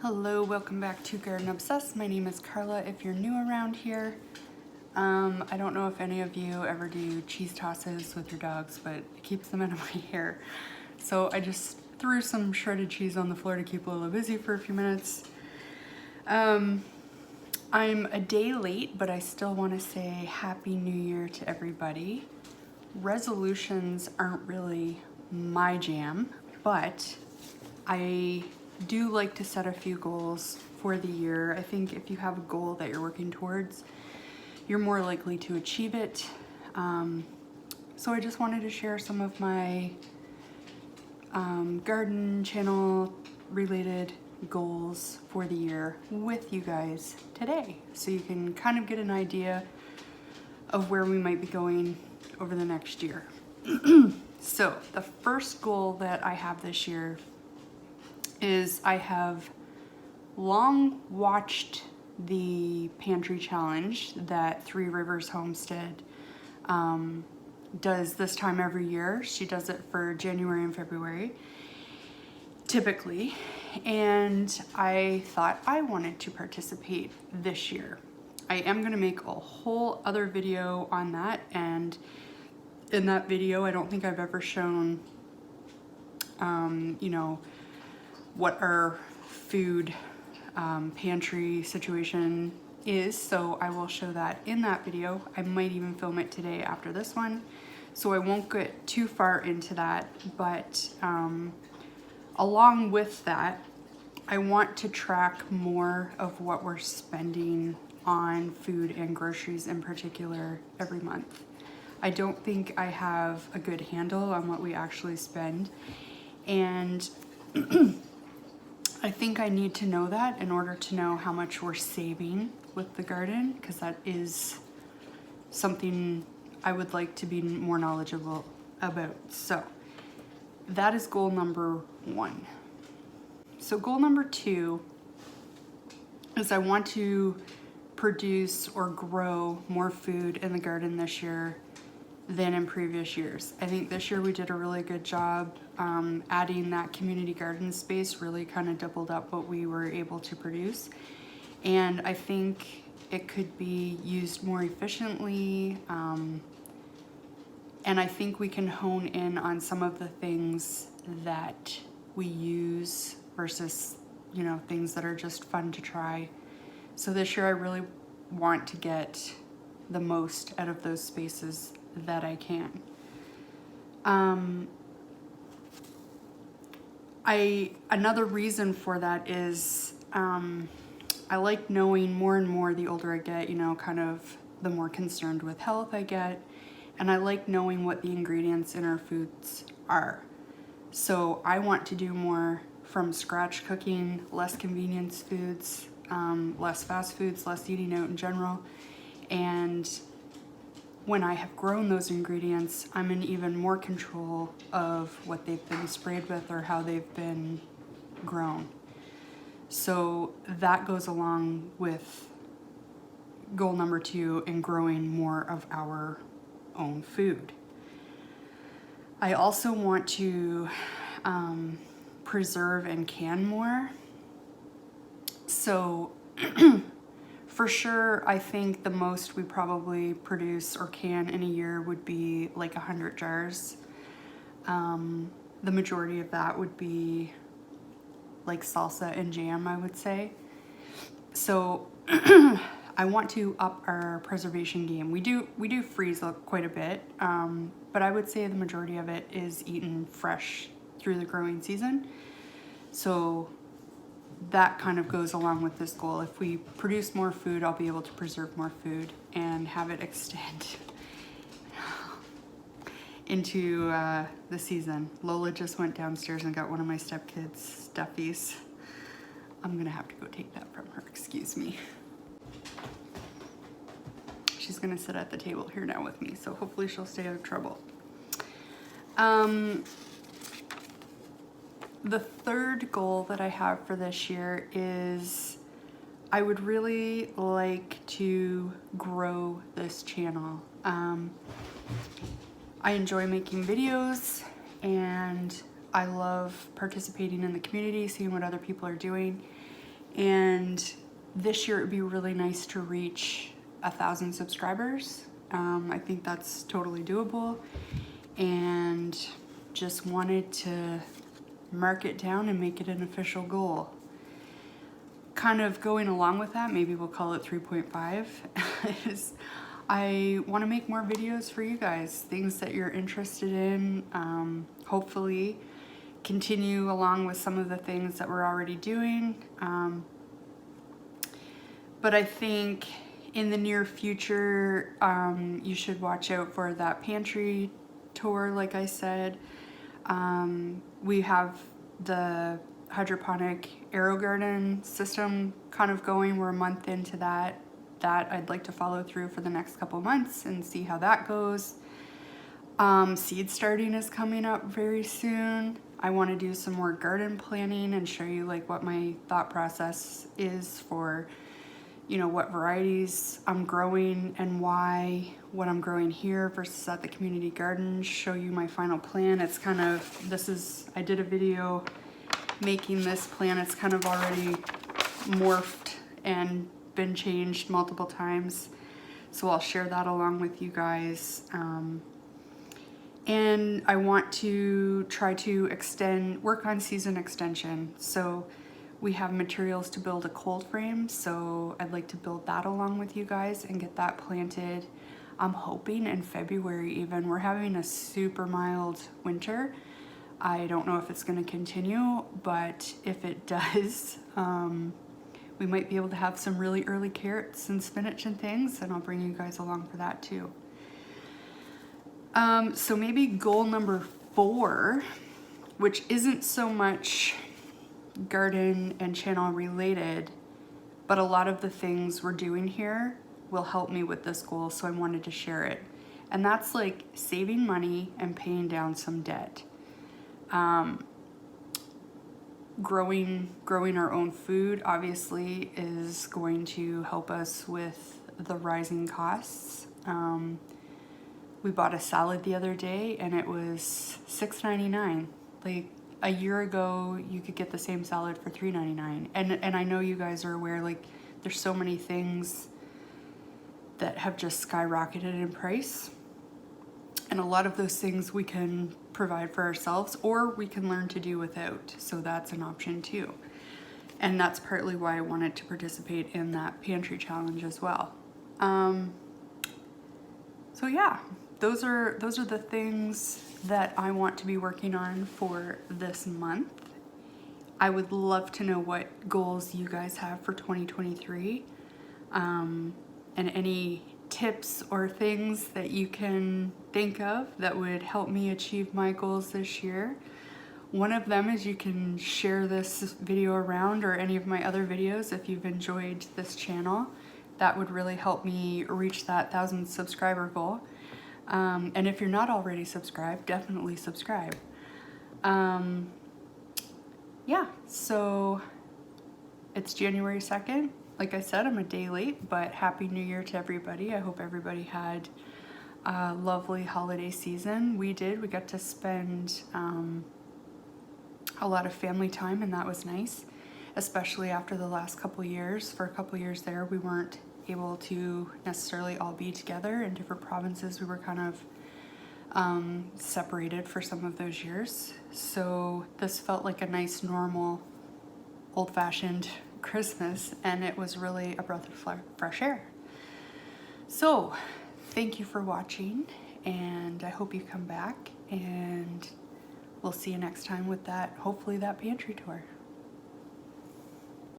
Hello, welcome back to Garden Obsessed. My name is Carla if you're new around here. I don't know if any of you ever do cheese tosses with your dogs, but it keeps them out of my hair. So I just threw some shredded cheese on the floor to keep Lola busy for a few minutes. I'm a day late, but I still want to say Happy New Year to everybody. Resolutions aren't really my jam, but I do like to set a few goals for the year. I think if you have a goal that you're working towards, you're more likely to achieve it. So I just wanted to share some of my garden channel related goals for the year with you guys today, so you can kind of get an idea of where we might be going over the next year. So the first goal that I have this year is I have long watched the Pantry challenge that Three Rivers Homestead does this time every year. She does it for January and February typically, and I thought I wanted to participate this year. I am going to make a whole other video on that, and in that video I don't think I've ever shown you know, what our food pantry situation is, so I will show that in that video. I might even film it today after this one, so I won't get too far into that, but along with that, I want to track more of what we're spending on food and groceries in particular every month. I don't think I have a good handle on what we actually spend, and I think I need to know that in order to know how much we're saving with the garden, because that is something I would like to be more knowledgeable about. So that is goal number one. So goal number two is I want to produce or grow more food in the garden this year than in previous years. I think this year we did a really good job adding that community garden space, really kind of doubled up what we were able to produce. And I think it could be used more efficiently. And I think we can hone in on some of the things that we use versus, you know, things that are just fun to try. So this year I really want to get the most out of those spaces that I can. Another reason for that is I like knowing more and more the older I get, you know, kind of the more concerned with health I get, and I like knowing what the ingredients in our foods are. So I want to do more from scratch cooking, less convenience foods, less fast foods, less eating out in general. And when I have grown those ingredients, I'm in even more control of what they've been sprayed with or how they've been grown. So that goes along with goal number two in growing more of our own food. I also want to preserve and can more. So for sure, I think the most we probably produce or can in a year would be like 100 jars. The majority of that would be like salsa and jam, I would say. So I want to up our preservation game. We do freeze quite a bit, but I would say the majority of it is eaten fresh through the growing season. So that kind of goes along with this goal. If we produce more food, I'll be able to preserve more food and have it extend into the season. Lola just went downstairs and got one of my stepkids' stuffies. I'm gonna have to go take that from her, excuse me. She's gonna sit at the table here now with me, so hopefully she'll stay out of trouble. The third goal that I have for this year is I would really like to grow this channel. I enjoy making videos and I love participating in the community, seeing what other people are doing. And this year it would be really nice to reach 1,000 subscribers. I think that's totally doable, and just wanted to mark it down and make it an official goal. Kind of going along with that, maybe we'll call it 3.5, is I want to make more videos for you guys, things that you're interested in. Hopefully continue along with some of the things that we're already doing. But I think in the near future, you should watch out for that pantry tour, like I said. We have the hydroponic AeroGarden system kind of going. We're a month into that. I'd like to follow through for the next couple months and see how that goes. Seed starting is coming up very soon. I want to do some more garden planning and show you like what my thought process is for, you know, what varieties I'm growing and why, what I'm growing here versus at the community garden, show you my final plan. It's kind of, I did a video making this plan. It's kind of already morphed and been changed multiple times. So I'll share that along with you guys. And I want to try to work on season extension. So we have materials to build a cold frame, so I'd like to build that along with you guys and get that planted. I'm hoping in February even. We're having a super mild winter. I don't know if it's gonna continue, but if it does, we might be able to have some really early carrots and spinach and things, and I'll bring you guys along for that too. So maybe goal number 4, which isn't so much garden and channel related, but a lot of the things we're doing here will help me with this goal, so I wanted to share it. And that's like saving money and paying down some debt. Growing our own food obviously is going to help us with the rising costs. We bought a salad the other day and it was $6.99. Like a year ago, you could get the same salad for $3.99. And I know you guys are aware, like there's so many things that have just skyrocketed in price. And a lot of those things we can provide for ourselves or we can learn to do without. So that's an option too. And that's partly why I wanted to participate in that pantry challenge as well. So yeah, those are the things that I want to be working on for this month. I would love to know what goals you guys have for 2023, and any tips or things that you can think of that would help me achieve my goals this year. One of them is you can share this video around or any of my other videos if you've enjoyed this channel. That would really help me reach that 1,000 subscriber goal. And if you're not already subscribed, definitely subscribe. Yeah, so it's January 2nd. Like I said, I'm a day late, but Happy New Year to everybody. I hope everybody had a lovely holiday season. We did. We got to spend a lot of family time, and that was nice, especially after the last couple years. For a couple years there, we weren't able to necessarily all be together in different provinces. We were kind of separated for some of those years. So this felt like a nice, normal, old-fashioned Christmas, and it was really a breath of fresh air. So thank you for watching, and I hope you come back, and we'll see you next time with that, hopefully that pantry tour.